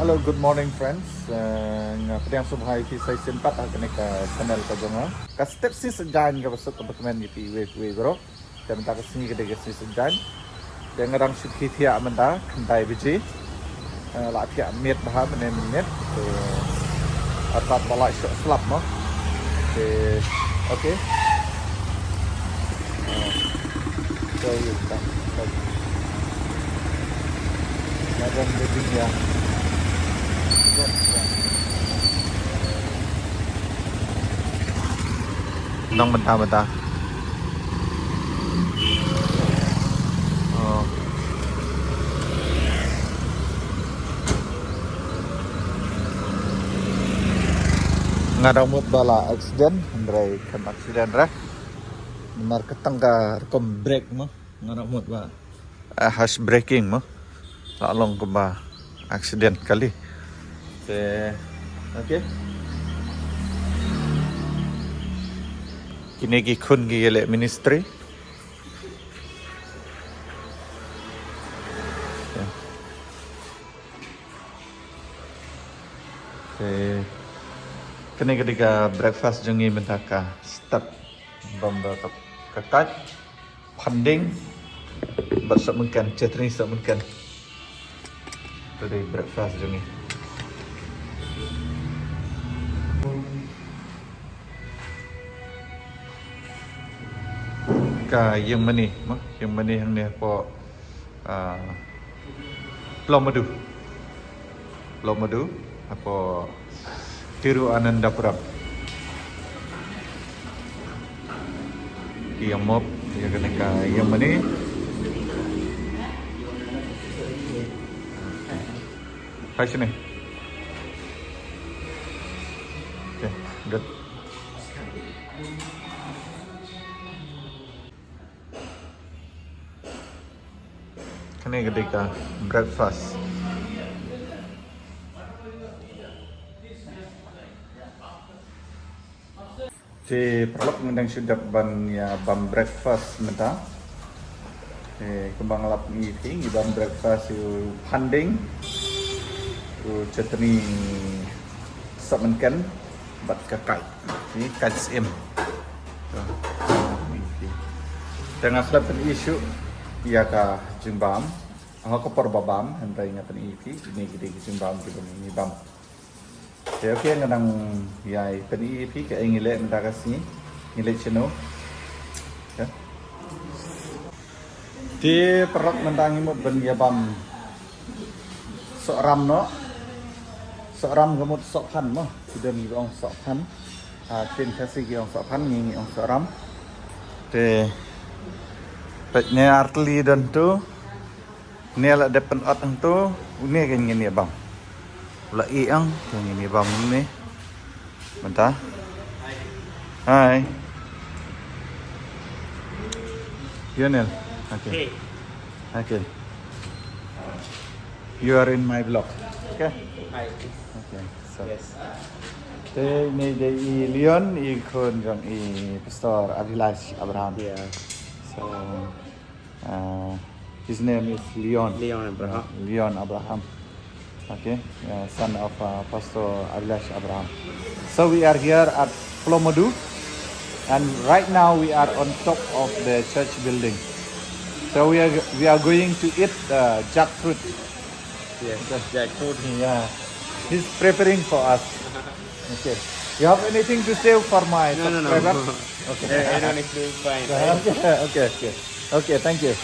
Hello, good morning friends. Nga pedang subhay ki say simpat ang ka channel ka jonga. Ka step si sejan ka basot apartment ni we bro. Dan ta ka sini ka de si sejan. Dan ngarang sukhi thia amanda khandai biji. La thia met bah men net. Atat balai slap mo. Okay. So you can. Ngadang living ya. Nang benta-benta. Oh. Ngadang mood bala accident, Andrei kan accident ra. Mar ketang ka rekom brake mo. Ngadang mood ba. Hash braking mo. Lalong ko ba accident kali. Okay. Kini ki khun gi ele ministry. Kini ketika breakfast jungi mentaka start bomba kakat panding bersab mungkin cetri sab mungkin. Tadi breakfast jungi. Yang mani yang ni po Plomadu apa Tiruananthapuram yang mop yang kena yang mani hai sini. Okay, good. Kini ketika breakfast. Di perlok mendang sudah ban ya bam breakfast menta. Kembang lap ni bam breakfast you panding. Cetni sabmenkan bat kakai. Ni KSM. Tengah selatan isu ia ka jimbam, ako perbabam, hentai ngatan ipi, ini gede jimbam juga ini bam. Okay, ngadang yai pen ipi ke ingile mendakasni, ngile cheno. Ya. Di perok mendangi mo ben ya bam. Seorang no, seorang gemut sokhan mo, sudah ngibong sokhan. Tin kasih ngibong sokhan, ngibong seorang. De Petnya artli dan tu ni ala depan otang tu ni kan ngini bang. Ula iang kan ngini bang ni. Bentar. Hai. Lionel. Okay. Okay. You are in my vlog. Okay. Hi. Okay. So. Yes. Ni dari Leon ikon yang Pastor Avilash Abraham. Yeah. So his name is Leon. Leon Abraham. Okay, son of Pastor Avilash Abraham. So we are here at Plomadu, and right now we are on top of the church building. So we are going to eat jackfruit. Yes. Jackfruit. Yeah, he's preparing for us. Okay. You have anything to say for my subscriber? No. Okay. Everyone is doing fine. Okay, thank you.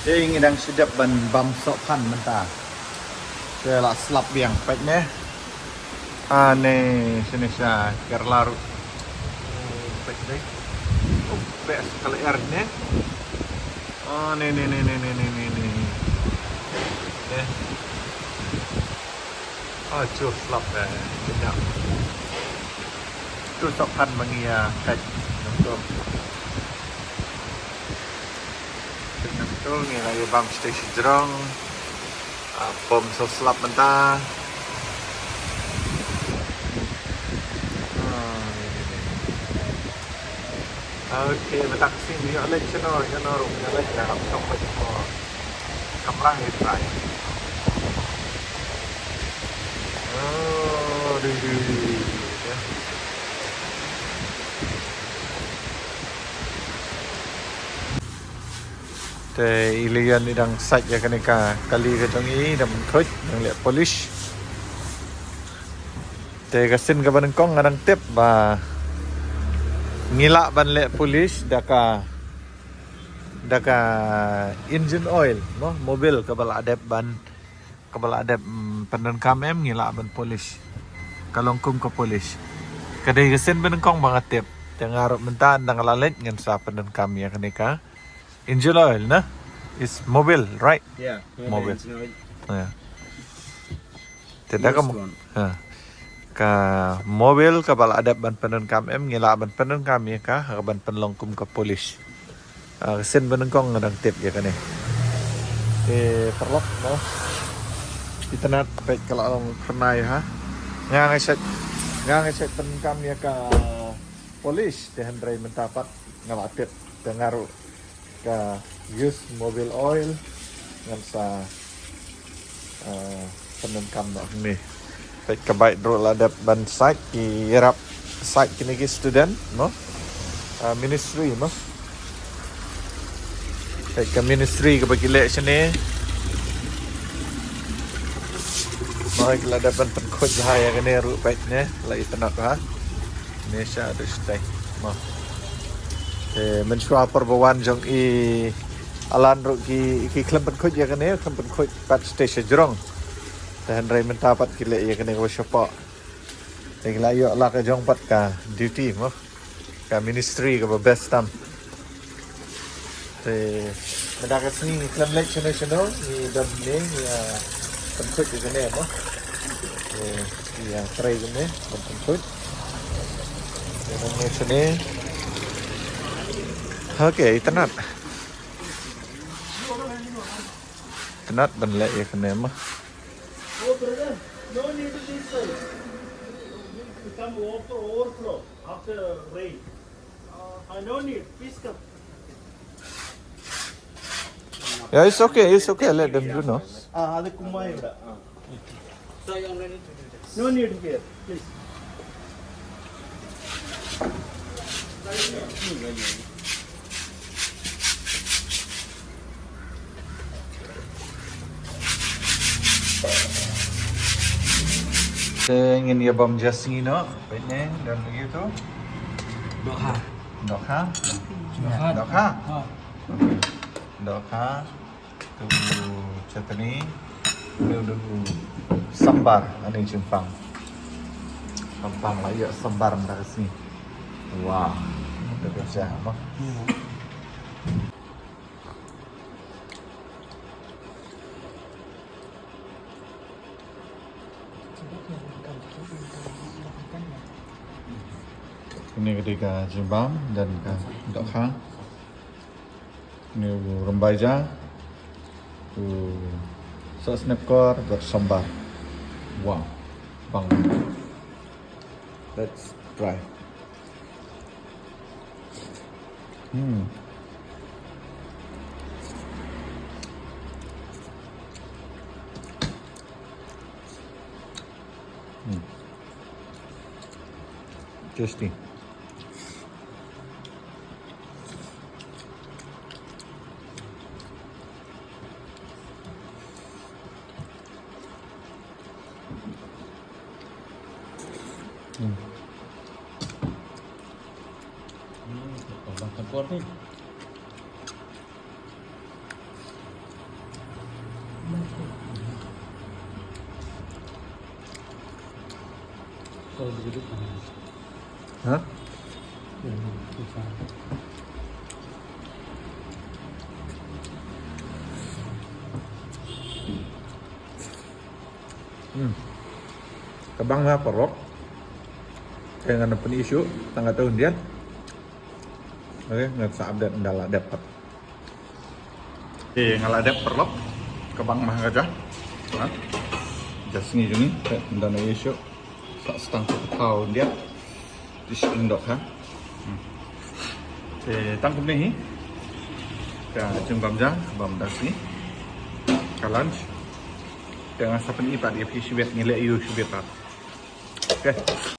Ini đang sedap ban bam sok pan mentah. Saya lah slap yang peknya. Ane sini saya kerlaru. Pek deh. Oh, pek sekali airnya. Oh, nih. Oh, cuy slap deh. Sedap. Tu sok pan mengia pek. Betul ni lagi bam station jerong. Pom so slap mentah. Okay, betak sini oleh channel rum oleh dah sok กำลังใส่ดูแต่อีเลียนนี่ดังใส่ยากันกากะลีกันตรงนี้ดังมันคลิกดังเละ polish แต่กระสินกับบันกล้องดังเต็บบ่าngila ban le polish daka engine oil no mobil kabala adep penan kamem ngila ban polish kalongkum ka polish kadai gesen ban kong mga tip tengarap mentan dang lalit ngan sa penan kami ya kanika engine oil na is mobil right Yeah. Mobil. Engine oil. ya tidak Used kamu one. ka mobil ka bala adap ban penan kam ngila ban penan kami ka ban penlongkum ka polish sen ban kong ngadang tip ya kan perlok no internet pek kalau kenai ha ngang set pen kami ka polish dehen drai mentapat ngalatit dengaru ka use mobil oil ngan sa penan kam no ni baik kebaik dulu ada ban site di Arab site kini ki student no ministry no baik ke ministry ke bagi lek sini mai kala ada ban penkot bahaya kene ru baik ne la itanak ha Indonesia ada stay mo menshua perbawan jong i alan ru ki klem penkot ya kene klem penkot pat station Jurong dan rai mentapat kile ya kena ko sapa tingla yo la ka jong pat ka duty mo ka ministry ka best tam te mendakat sini klam lecture national ni dam ni ya tempat di sini mo ya try ni tempat ni sini okay tenat ban le ya kena mo Oh, brother, no need to this side. Become overflow after rain. No need. Please come. yeah it's okay let them do no That's Kumai. No need here. Please. ingin ya bam jasni no baiknya dan begitu Dokha. dokha tu chutney tu sambar ani Jepang lah ya sambar dari sini wah udah biasa apa ini ketika Jembam dan Dokha ini Rembaja sos nepkor bersambar wow bang let's try tasty Tempur ni. Kalau begitu Hah? Kabang nga parok. Kaya nga napun isu tangga tahun dia. Oke, nggak sa update ndala dapat. Ngaladep perlok. Kabang mah aja. Hah? Just ni juni ndana isu. Sa stang tahun dia. Di indok ha. Tangkum ni. Ka jung bam das ni. lunch. Dengan siapa ni Pak dia pergi Syibet ni lihat you Syibet Pak. Okay.